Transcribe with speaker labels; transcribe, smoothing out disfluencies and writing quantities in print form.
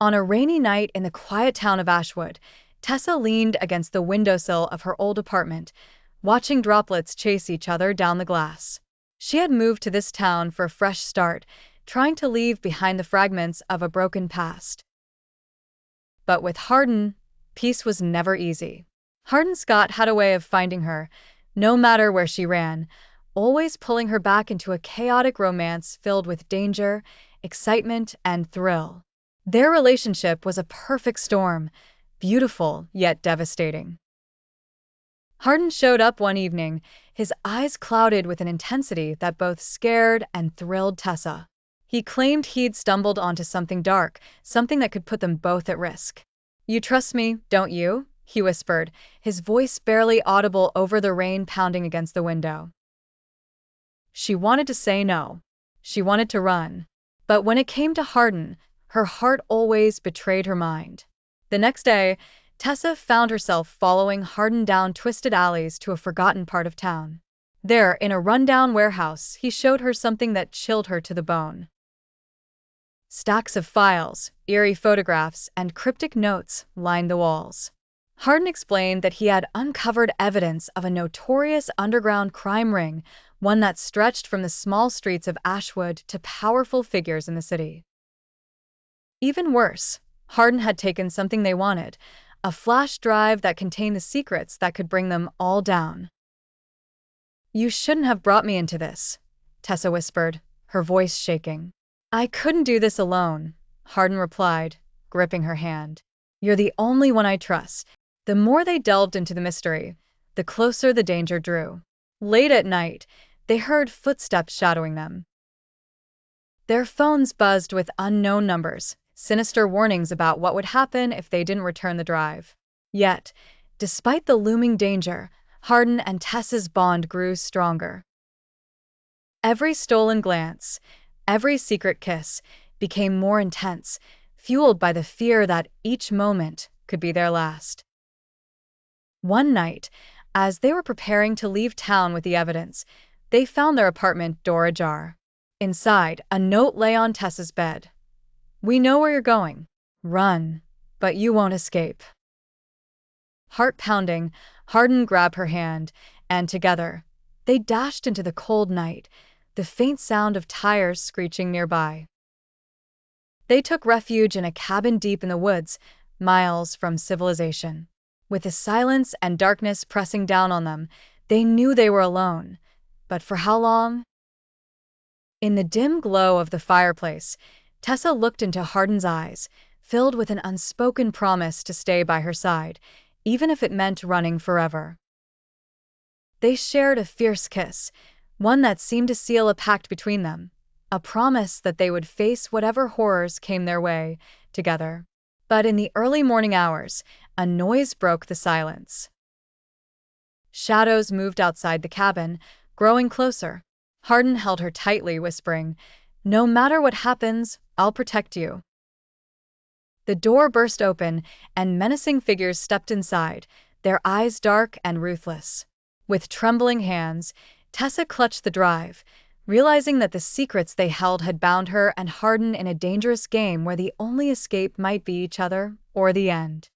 Speaker 1: On a rainy night in the quiet town of Ashwood, Tessa leaned against the windowsill of her old apartment, watching droplets chase each other down the glass. She had moved to this town for a fresh start, trying to leave behind the fragments of a broken past. But with Hardin, peace was never easy. Hardin Scott had a way of finding her, no matter where she ran, always pulling her back into a chaotic romance filled with danger, excitement, and thrill. Their relationship was a perfect storm, beautiful yet devastating. Hardin showed up one evening, his eyes clouded with an intensity that both scared and thrilled Tessa. He claimed he'd stumbled onto something dark, something that could put them both at risk. "You trust me, don't you?" he whispered, his voice barely audible over the rain pounding against the window. She wanted to say no. She wanted to run. But when it came to Hardin, her heart always betrayed her mind. The next day, Tessa found herself following Hardin down twisted alleys to a forgotten part of town. There, in a rundown warehouse, he showed her something that chilled her to the bone. Stacks of files, eerie photographs, and cryptic notes lined the walls. Hardin explained that he had uncovered evidence of a notorious underground crime ring, one that stretched from the small streets of Ashwood to powerful figures in the city. Even worse, Hardin had taken something they wanted, a flash drive that contained the secrets that could bring them all down. "You shouldn't have brought me into this," Tessa whispered, her voice shaking. "I couldn't do this alone," Hardin replied, gripping her hand. "You're the only one I trust." The more they delved into the mystery, the closer the danger drew. Late at night, they heard footsteps shadowing them. Their phones buzzed with unknown numbers, sinister warnings about what would happen if they didn't return the drive. Yet, despite the looming danger, Hardin and Tessa's bond grew stronger. Every stolen glance, every secret kiss, became more intense, fueled by the fear that each moment could be their last. One night, as they were preparing to leave town with the evidence, they found their apartment door ajar. Inside, a note lay on Tessa's bed. "We know where you're going. Run, but you won't escape." Heart pounding, Hardin grabbed her hand, and together, they dashed into the cold night, the faint sound of tires screeching nearby. They took refuge in a cabin deep in the woods, miles from civilization. With the silence and darkness pressing down on them, they knew they were alone. But for how long? In the dim glow of the fireplace, Tessa looked into Hardin's eyes, filled with an unspoken promise to stay by her side, even if it meant running forever. They shared a fierce kiss, one that seemed to seal a pact between them, a promise that they would face whatever horrors came their way, together. But in the early morning hours, a noise broke the silence. Shadows moved outside the cabin, growing closer. Hardin held her tightly, whispering, "No matter what happens, I'll protect you." The door burst open, and menacing figures stepped inside, their eyes dark and ruthless. With trembling hands, Tessa clutched the drive, realizing that the secrets they held had bound her and Hardin in a dangerous game where the only escape might be each other or the end.